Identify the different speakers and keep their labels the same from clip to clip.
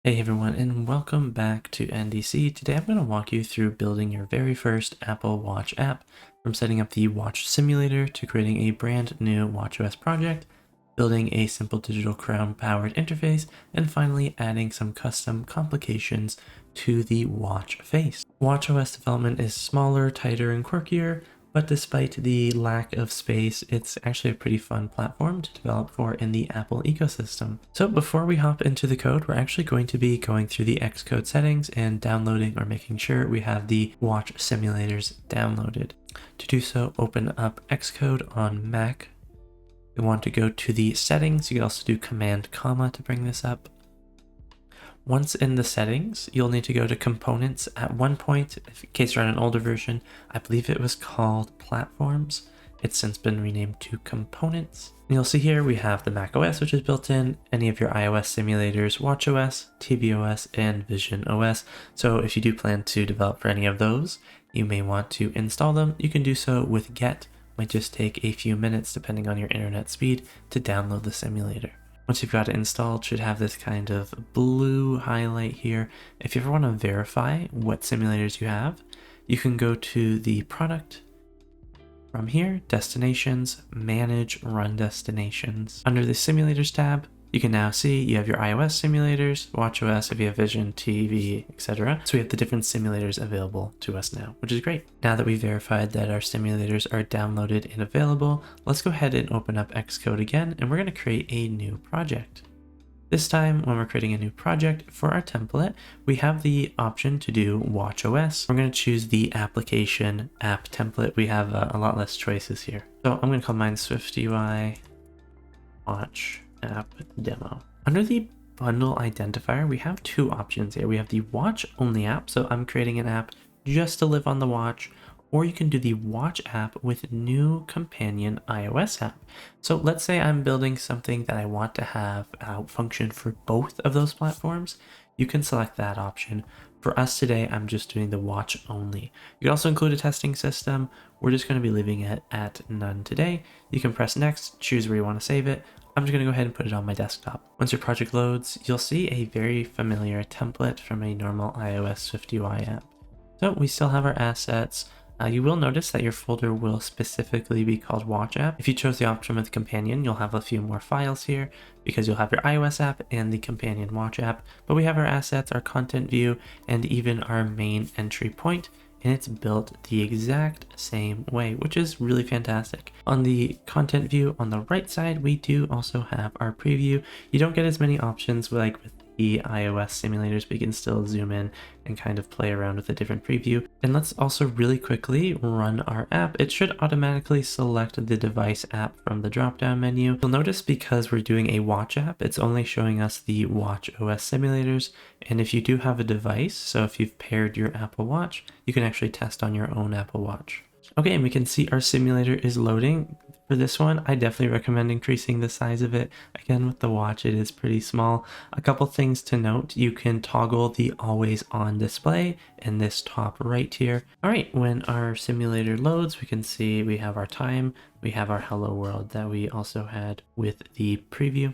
Speaker 1: Hey everyone, and welcome back to NDC. Today I'm going to walk you through building your very first Apple Watch app, from setting up the watch simulator to creating a brand new WatchOS project, building a simple digital crown powered interface, and finally adding some custom complications to the watch face. WatchOS development is smaller, tighter, and quirkier, but despite the lack of space, it's actually a pretty fun platform to develop for in the Apple ecosystem. So before we hop into the code, we're actually going to be going through the Xcode settings and downloading or making sure we have the watch simulators downloaded. To do so, open up Xcode on Mac. We want to go to the settings. You can also do Command comma to bring this up. Once in the settings, you'll need to go to components. At one point, in case you're on an older version, I believe it was called platforms. It's since been renamed to components. And you'll see here we have the macOS, which is built in, any of your iOS simulators, watchOS, tvOS, and visionOS. So if you do plan to develop for any of those, you may want to install them. You can do so with get. Might just take a few minutes depending on your internet speed to download the simulator. Once you've got it installed, it should have this kind of blue highlight here. If you ever want to verify what simulators you have, you can go to the product. From here, destinations, manage run destinations. Under the simulators tab, you can now see you have your iOS simulators, watchOS if you have Vision, TV, etc. So we have the different simulators available to us now, which is great. Now that we've verified that our simulators are downloaded and available, let's go ahead and open up Xcode again, and we're going to create a new project. This time, when we're creating a new project for our template, we have the option to do watchOS. We're going to choose the application app template. We have a lot less choices here. So I'm going to call mine SwiftUI Watch App Demo. Under the bundle identifier, we have two options here. We have the watch only app, so I'm creating an app just to live on the watch, or you can do the watch app with new companion iOS app. So let's say I'm building something that I want to have function for both of those platforms. You can select that option. For us today, I'm just doing the watch only. You can also include a testing system. We're just going to be leaving it at none today. You can press next, choose where you want to save it. I'm just going to go ahead and put it on my desktop. Once your project loads, you'll see a very familiar template from a normal iOS SwiftUI app. So we still have our assets. You will notice that your folder will specifically be called Watch App. If you chose the option with Companion, you'll have a few more files here because you'll have your iOS app and the Companion Watch app. But we have our assets, our content view, and even our main entry point, and it's built the exact same way, which is really fantastic. On the content view on the right side, we do also have our preview. You don't get as many options like with the iOS simulators, but you can still zoom in and kind of play around with a different preview. And let's also really quickly run our app. It should automatically select the device app from the drop-down menu. You'll notice because we're doing a watch app, it's only showing us the watchOS simulators. And if you do have a device, so if you've paired your Apple Watch, you can actually test on your own Apple Watch. Okay, and we can see our simulator is loading. For this one, I definitely recommend increasing the size of it. Again, with the watch, it is pretty small. A couple things to note, you can toggle the always on display in this top right here. All right, when our simulator loads, we can see we have our time, we have our hello world that we also had with the preview.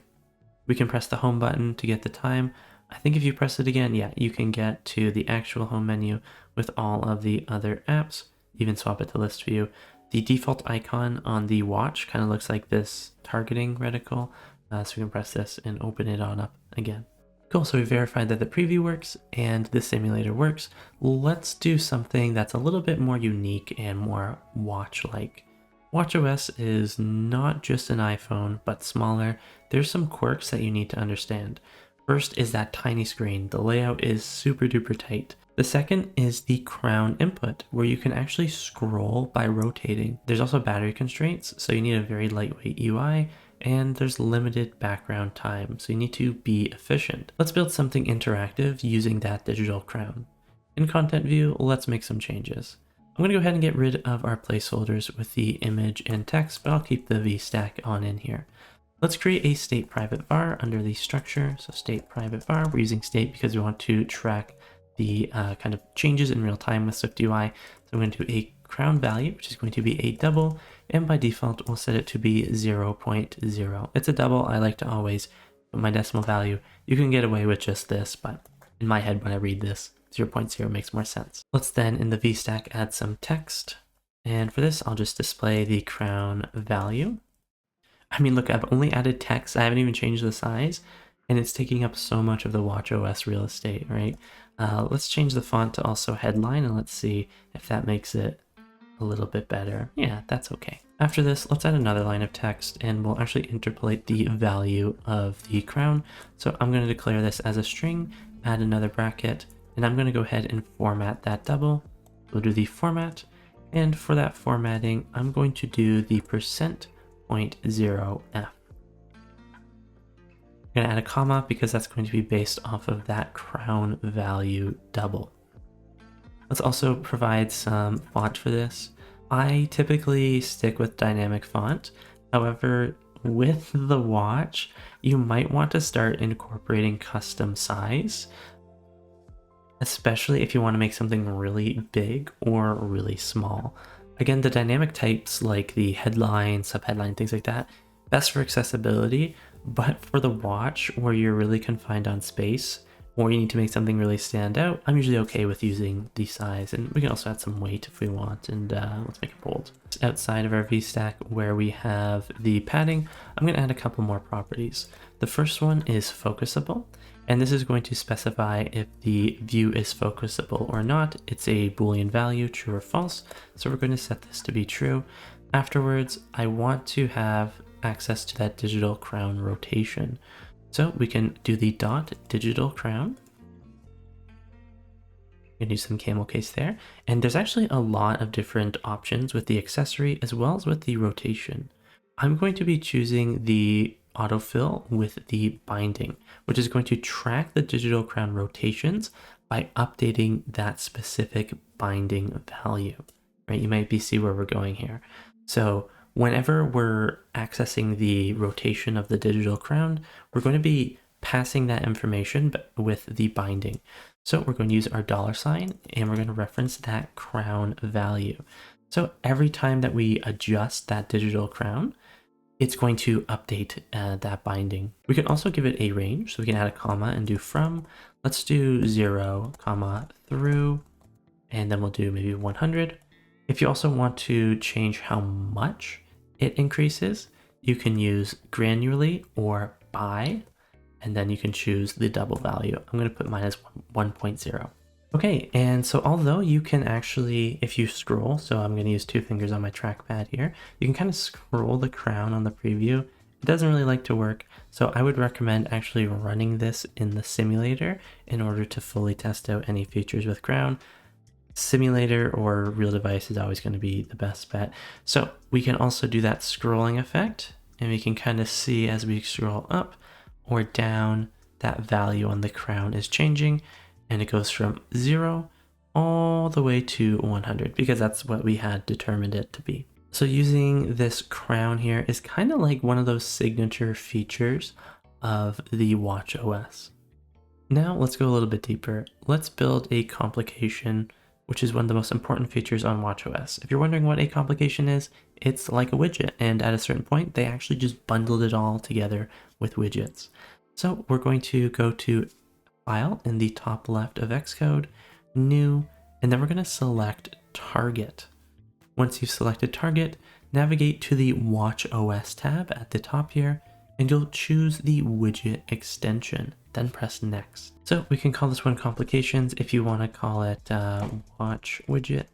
Speaker 1: We can press the home button to get the time. I think if you press it again, yeah, you can get to the actual home menu with all of the other apps. Even swap it to list view. The default icon on the watch kind of looks like this targeting reticle. So we can press this and open it on up again. Cool, so we verified that the preview works and the simulator works. Let's do something that's a little bit more unique and more watch-like. WatchOS is not just an iPhone, but smaller. There's some quirks that you need to understand. First is that tiny screen. The layout is super duper tight. The second is the crown input, where you can actually scroll by rotating. There's also battery constraints, so you need a very lightweight UI, and there's limited background time, so you need to be efficient. Let's build something interactive using that digital crown. In content view, let's make some changes. I'm going to go ahead and get rid of our placeholders with the image and text, but I'll keep the VStack on in here. Let's create a state private var under the structure. So state private var, we're using state because we want to track the kind of changes in real time with SwiftUI. So I'm going to do a crown value, which is going to be a double, and by default, we'll set it to be 0.0. It's a double. I like to always But my decimal value, you can get away with just this, but in my head when I read this, 0.0 makes more sense. Let's then in the VStack add some text. And for this, I'll just display the crown value. I mean, look, I've only added text. I haven't even changed the size, and it's taking up so much of the WatchOS real estate, right? Let's change the font to also headline, and let's see if that makes it a little bit better. Yeah, that's okay. After this, let's add another line of text, and we'll actually interpolate the value of the crown. So I'm going to declare this as a string, add another bracket, and I'm going to go ahead and format that double. We'll do the format, and for that formatting, I'm going to do the %.0f. I'm going to add a comma because that's going to be based off of that crown value double. Let's also provide some font for this. I typically stick with dynamic font. However, with the watch, you might want to start incorporating custom size, especially if you want to make something really big or really small. Again, the dynamic types like the headline, subheadline, things like that, best for accessibility, but for the watch where you're really confined on space or you need to make something really stand out, I'm usually okay with using the size, and we can also add some weight if we want, and let's make it bold. Outside of our VStack where we have the padding, I'm going to add a couple more properties. The first one is focusable, and this is going to specify if the view is focusable or not. It's a Boolean value, true or false, so we're going to set this to be true. Afterwards, I want to have access to that digital crown rotation. So we can do the dot digital crown. We can do some camel case there. And there's actually a lot of different options with the accessory as well as with the rotation. I'm going to be choosing the autofill with the binding, which is going to track the digital crown rotations by updating that specific binding value, right? You might see where we're going here. So whenever we're accessing the rotation of the digital crown, we're going to be passing that information with the binding. So we're going to use our $, and we're going to reference that crown value. So every time that we adjust that digital crown, it's going to update that binding. We can also give it a range, so we can add a comma and do from. Let's do 0, comma, through, and then we'll do maybe 100. If you also want to change how much it increases, you can use granularly or by, and then you can choose the double value. I'm going to put mine as 1.0. Okay, and so although you can actually, if you scroll, so I'm going to use 2 fingers on my trackpad here, you can kind of scroll the crown on the preview. It doesn't really like to work, so I would recommend actually running this in the simulator in order to fully test out any features with crown. Simulator or real device is always going to be the best bet. So we can also do that scrolling effect, and we can kind of see as we scroll up or down, that value on the crown is changing, and it goes from 0 all the way to 100 because that's what we had determined it to be. So using this crown here is kind of like one of those signature features of the WatchOS. Now let's go a little bit deeper. Let's build a complication, which is one of the most important features on WatchOS. If you're wondering what a complication is, it's like a widget, and at a certain point, they actually just bundled it all together with widgets. So we're going to go to File in the top left of Xcode, New, and then we're going to select Target. Once you've selected Target, navigate to the WatchOS tab at the top here, and you'll choose the widget extension, then press Next. So we can call this one Complications. If you want to call it Watch Widget,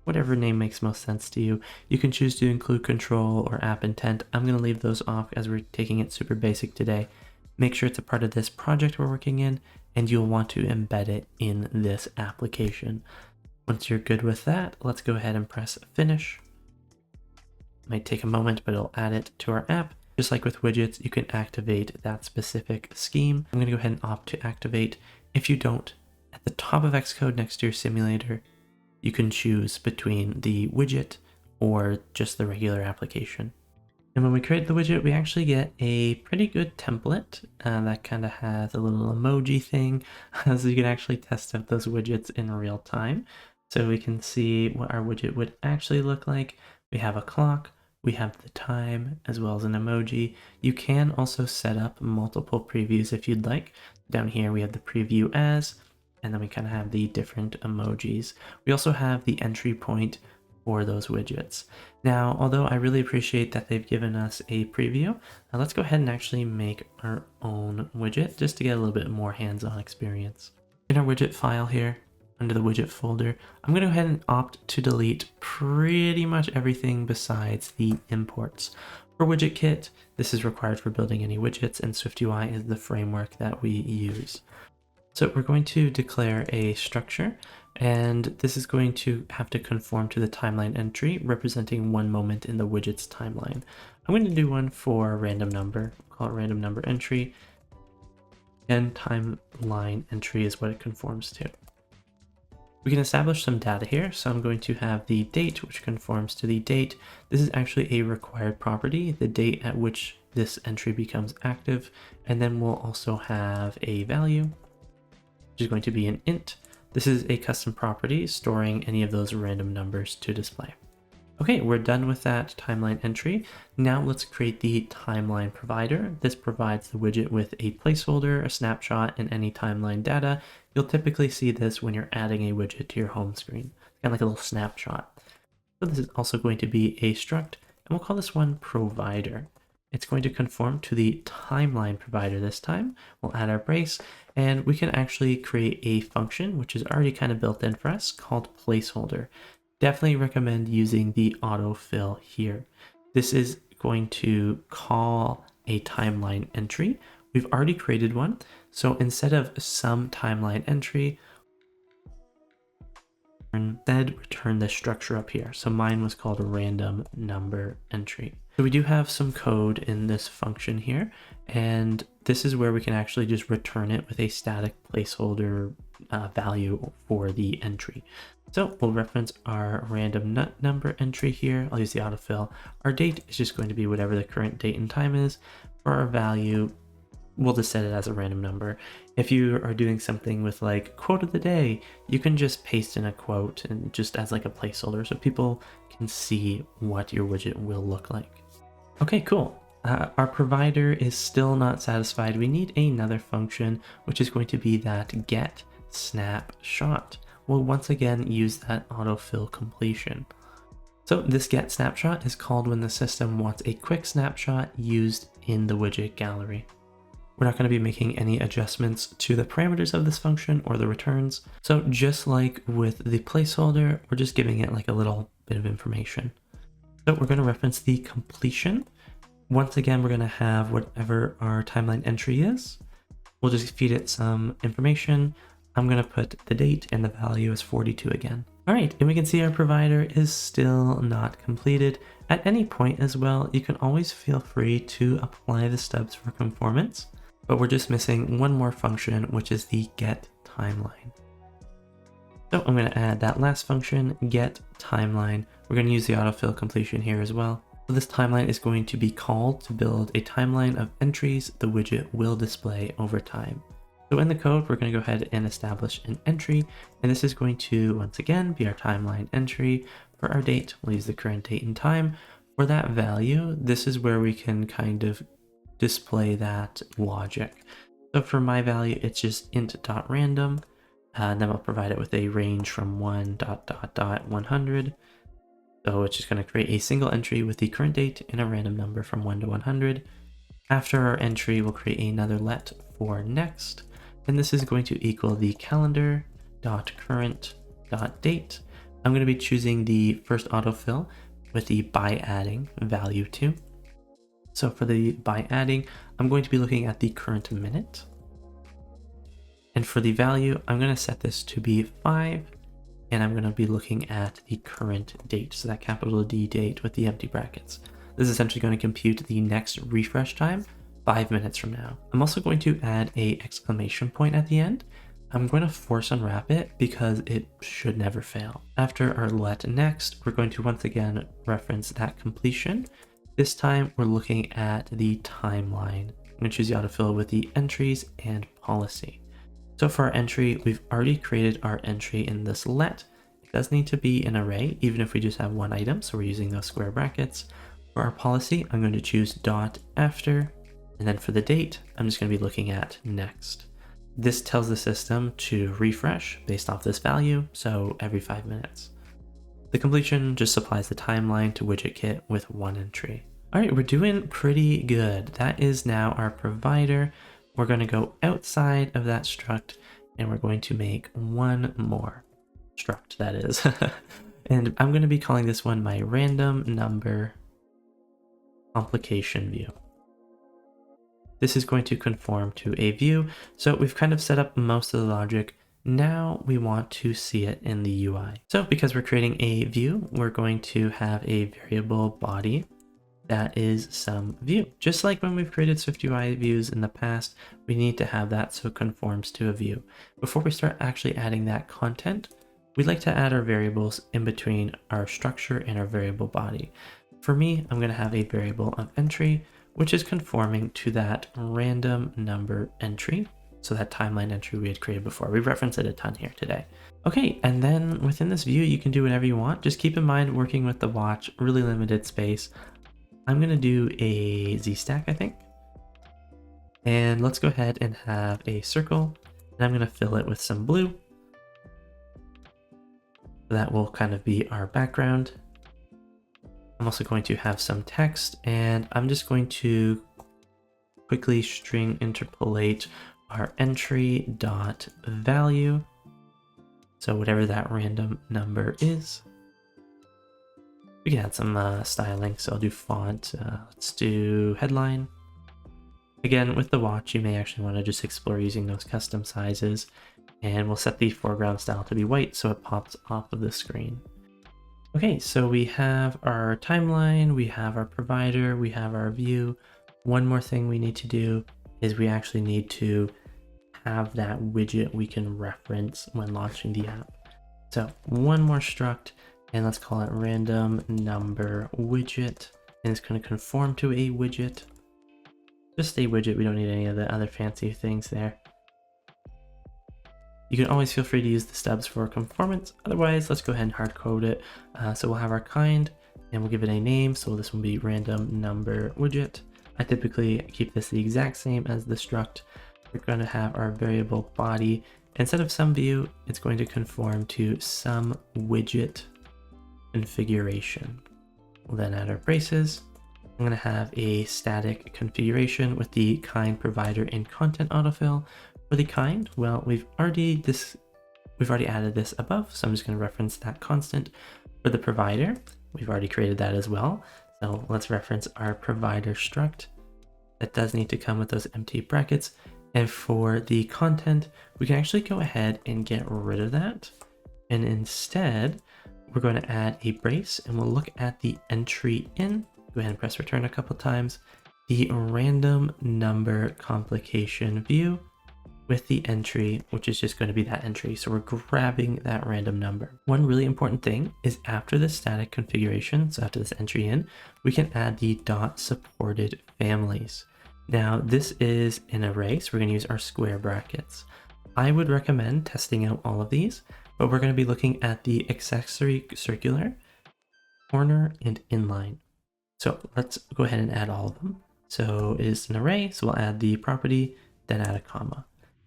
Speaker 1: whatever name makes most sense to you. You can choose to include control or app intent. I'm going to leave those off as we're taking it super basic today. Make sure it's a part of this project we're working in, and you'll want to embed it in this application. Once you're good with that, let's go ahead and press Finish. Might take a moment, but it'll add it to our app. Just like with widgets, you can activate that specific scheme. I'm going to go ahead and opt to activate. If you don't, at the top of Xcode next to your simulator, you can choose between the widget or just the regular application. And when we create the widget, we actually get a pretty good template that kind of has a little emoji thing, so you can actually test out those widgets in real time. So we can see what our widget would actually look like. We have a clock, We have the time as well as an emoji. You can also set up multiple previews if you'd like. Down here we have the preview as, and then we kind of have the different emojis. We also have the entry point for those widgets. Now, although I really appreciate that they've given us a preview, let's go ahead and actually make our own widget just to get a little bit more hands-on experience. In our widget file here, under the widget folder, I'm going to go ahead and opt to delete pretty much everything besides the imports. For WidgetKit, this is required for building any widgets, and SwiftUI is the framework that we use. So we're going to declare a structure, and this is going to have to conform to the timeline entry representing one moment in the widget's timeline. I'm going to do one for a random number, call it random number entry, and timeline entry is what it conforms to. We can establish some data here, so I'm going to have the date, which conforms to the date. This is actually a required property, the date at which this entry becomes active, and then we'll also have a value, which is going to be an int. This is a custom property storing any of those random numbers to display. Okay, we're done with that timeline entry. Now let's create the timeline provider. This provides the widget with a placeholder, a snapshot, and any timeline data. You'll typically see this when you're adding a widget to your home screen. It's kind of like a little snapshot. So this is also going to be a struct, and we'll call this one provider. It's going to conform to the timeline provider this time. We'll add our brace, and we can actually create a function, which is already kind of built in for us, called placeholder. Definitely recommend using the autofill here. This is going to call a timeline entry. We've already created one. So instead of some timeline entry, instead return this structure up here. So mine was called a random number entry. So we do have some code in this function here, and this is where we can actually just return it with a static placeholder value for the entry. So we'll reference our random number entry here. I'll use the autofill. Our date is just going to be whatever the current date and time is. For our value, we'll just set it as a random number. If you are doing something with like quote of the day, you can just paste in a quote and just as like a placeholder so people can see what your widget will look like. Okay, cool. Our provider is still not satisfied. We need another function, which is going to be that get snapshot. We'll once again use that autofill completion. So this get snapshot is called when the system wants a quick snapshot used in the widget gallery. We're not going to be making any adjustments to the parameters of this function or the returns. So just like with the placeholder, we're just giving it like a little bit of information. So we're going to reference the completion. Once again, we're going to have whatever our timeline entry is. We'll just feed it some information. I'm going to put the date and the value as 42 again. All right, and we can see our provider is still not completed. At any point as well, you can always feel free to apply the stubs for conformance, but we're just missing one more function, which is the get timeline. So I'm going to add that last function, get timeline. We're going to use the autofill completion here as well. So this timeline is going to be called to build a timeline of entries the widget will display over time. So in the code, we're going to go ahead and establish an entry, and this is going to, once again, be our timeline entry. For our date, we'll use the current date and time. For that value, this is where we can kind of display that logic. So for my value, it's just int.random, and then we'll provide it with a range from 1.100. So it's just going to create a single entry with the current date and a random number from 1 to 100. After our entry, we'll create another let for next, and this is going to equal the calendar.current.date. I'm going to be choosing the first autofill with the by adding value to. So for the by adding, I'm going to be looking at the current minute. And for the value, I'm going to set this to be 5, and I'm going to be looking at the current date. So that capital D date with the empty brackets. This is essentially going to compute the next refresh time 5 minutes from now. I'm also going to add a exclamation point at the end. I'm going to force unwrap it because it should never fail. After our let next, we're going to once again reference that completion. This time we're looking at the timeline. I'm going to choose the autofill with the entries and policy. So for our entry, we've already created our entry in this let. It does need to be an array, even if we just have one item. So we're using those square brackets. For our policy, I'm going to choose dot after, and then for the date, I'm just going to be looking at next. This tells the system to refresh based off this value, so every 5 minutes. The completion just supplies the timeline to WidgetKit with one entry. All right, we're doing pretty good. That is now our provider. We're going to go outside of that struct, and we're going to make one more struct, that is. And I'm going to be calling this one my random number complication view. This is going to conform to a view. So we've kind of set up most of the logic. Now we want to see it in the UI. So because we're creating a view, we're going to have a variable body that is some view. Just like when we've created SwiftUI views in the past, we need to have that so it conforms to a view. Before we start actually adding that content, we'd like to add our variables in between our structure and our variable body. For me, I'm going to have a variable of entry, which is conforming to that random number entry. So that timeline entry we had created before. We reference it a ton here today. Okay, and then within this view, you can do whatever you want. Just keep in mind, working with the watch, really limited space. I'm gonna do a Z stack, I think. And let's go ahead and have a circle, and I'm gonna fill it with some blue. That will kind of be our background. I'm also going to have some text, and I'm just going to quickly string interpolate our entry dot value. So whatever that random number is. We can add some styling. So I'll do font. Let's do headline. Again, with the watch, you may actually want to just explore using those custom sizes. And we'll set the foreground style to be white so it pops off of the screen. Okay, so we have our timeline, we have our provider, we have our view. One more thing we need to do is we actually need to have that widget we can reference when launching the app. So one more struct, and let's call it random number widget, and it's going to conform to a widget. Just a widget, we don't need any of the other fancy things there. You can always feel free to use the stubs for conformance. Otherwise, let's go ahead and hard code it. So we'll have our kind, and we'll give it a name. So this will be random number widget. I typically keep this the exact same as the struct. We're going to have our variable body. Instead of some view, it's going to conform to some widget configuration. We'll then add our braces. I'm going to have a static configuration with the kind provider and content autofill. For the kind, well, we've already added this above, so I'm just going to reference that constant. For the provider, we've already created that as well. So let's reference our provider struct. That does need to come with those empty brackets. And for the content, we can actually go ahead and get rid of that. And instead, we're going to add a brace, and we'll look at the entry in. Go ahead and press return a couple times. The random number complication view with the entry, which is just going to be that entry. So we're grabbing that random number. One really important thing is after the static configuration, so after this entry in, we can add the dot supported families. Now this is an array, so we're going to use our square brackets. I would recommend testing out all of these, but we're going to be looking at the accessory circular, corner, and inline. So let's go ahead and add all of them. So it is an array, so we'll add the property, then add a comma.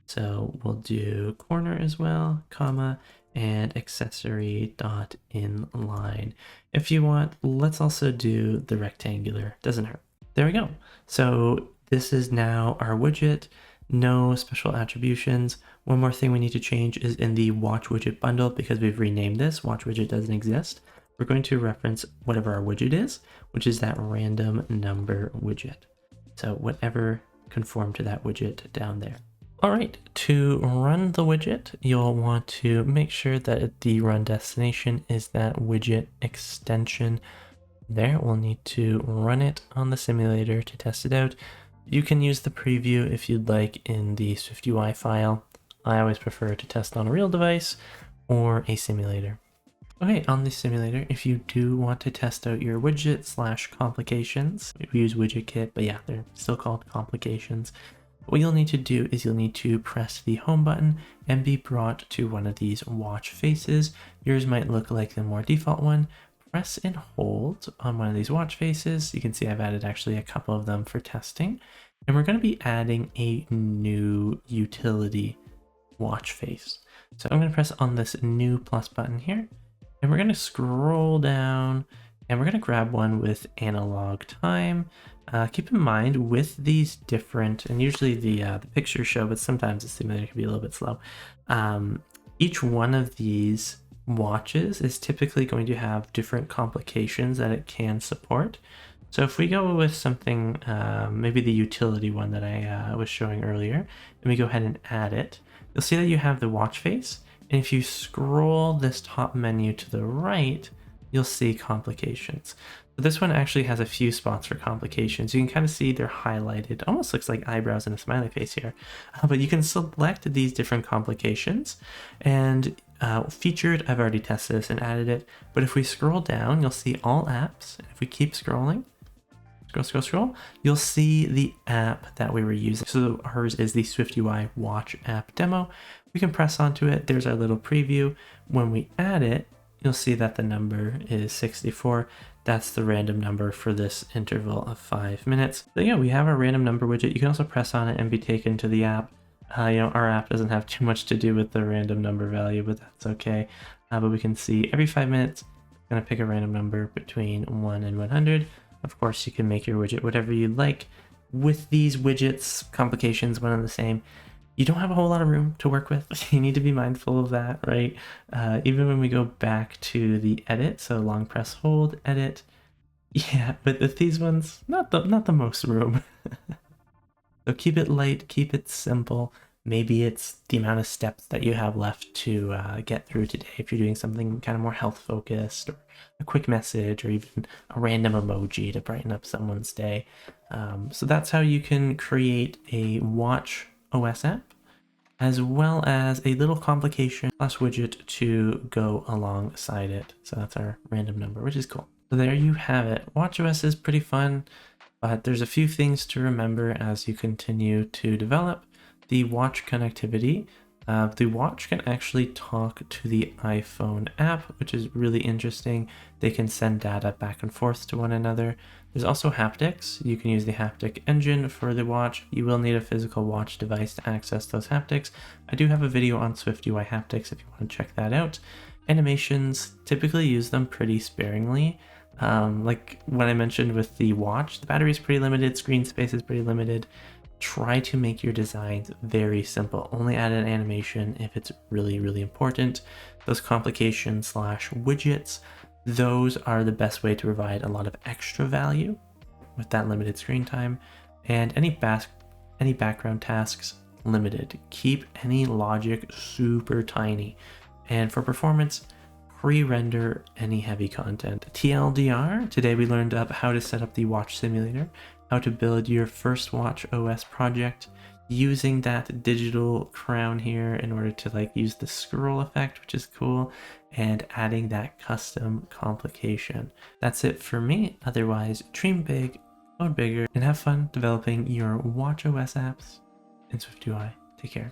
Speaker 1: So we'll do corner as well, comma, and accessory dot inline. If you want, let's also do the rectangular, doesn't hurt. There we go. So this is now our widget, no special attributions. One more thing we need to change is in the watch widget bundle, because we've renamed this, watch widget doesn't exist. We're going to reference whatever our widget is, which is that random number widget. So whatever conformed to that widget down there. All right, to run the widget, you'll want to make sure that the run destination is that widget extension there. We'll need to run it on the simulator to test it out. You can use the preview if you'd like in the SwiftUI file. I always prefer to test on a real device or a simulator. Okay, on the simulator, if you do want to test out your widget / complications, we use WidgetKit, but yeah, they're still called complications. What you'll need to do is you'll need to press the home button and be brought to one of these watch faces. Yours might look like the more default one. press and hold on one of these watch faces. You can see I've added actually a couple of them for testing. And we're going to be adding a new utility watch face. So I'm going to press on this new plus button here, and we're going to scroll down, and we're going to grab one with analog time. Keep in mind with these different, and usually the pictures show, but sometimes the simulator can be a little bit slow. Each one of these watches is typically going to have different complications that it can support. So if we go with something, maybe the utility one that I was showing earlier, and we go ahead and add it, you'll see that you have the watch face. And if you scroll this top menu to the right, you'll see complications. So this one actually has a few spots for complications. You can kind of see they're highlighted. Almost looks like eyebrows and a smiley face here. But you can select these different complications. And featured, I've already tested this and added it. But if we scroll down, you'll see all apps. If we keep scrolling, scroll, you'll see the app that we were using. So ours is the SwiftUI Watch app demo. We can press onto it. There's our little preview. When we add it, you'll see that the number is 64. That's the random number for this interval of 5 minutes. So yeah, we have our random number widget. You can also press on it and be taken to the app. Our app doesn't have too much to do with the random number value, but that's okay. But we can see every 5 minutes, I'm gonna pick a random number between 1 and 100. Of course, you can make your widget whatever you like. With these widgets, complications, one and the same, you don't have a whole lot of room to work with. You need to be mindful of that, right? Even when we go back to the edit, so long press hold, edit. Yeah, but with these ones, not the most room. So keep it light, keep it simple. Maybe it's the amount of steps that you have left to get through today. If you're doing something kind of more health focused, or a quick message, or even a random emoji to brighten up someone's day. So that's how you can create a WatchOS app, as well as a little complication plus widget to go alongside it. So that's our random number, which is cool. So there you have it. WatchOS is pretty fun, but there's a few things to remember as you continue to develop. The watch connectivity. The watch can actually talk to the iPhone app, which is really interesting. They can send data back and forth to one another. There's also haptics. You can use the haptic engine for the watch. You will need a physical watch device to access those haptics. I do have a video on SwiftUI haptics if you want to check that out. Animations, typically use them pretty sparingly. Like when I mentioned with the watch, the battery is pretty limited, screen space is pretty limited. Try to make your designs very simple. Only add an animation if it's really, really important. Those complications / widgets, those are the best way to provide a lot of extra value with that limited screen time. And any background tasks, limited. Keep any logic super tiny. And for performance, pre-render any heavy content. TLDR, today we learned up how to set up the watch simulator, how to build your first WatchOS project using that digital crown here in order to use the scroll effect, which is cool, and adding that custom complication. That's it for me. Otherwise, dream big, code bigger, and have fun developing your WatchOS apps in SwiftUI. Take care.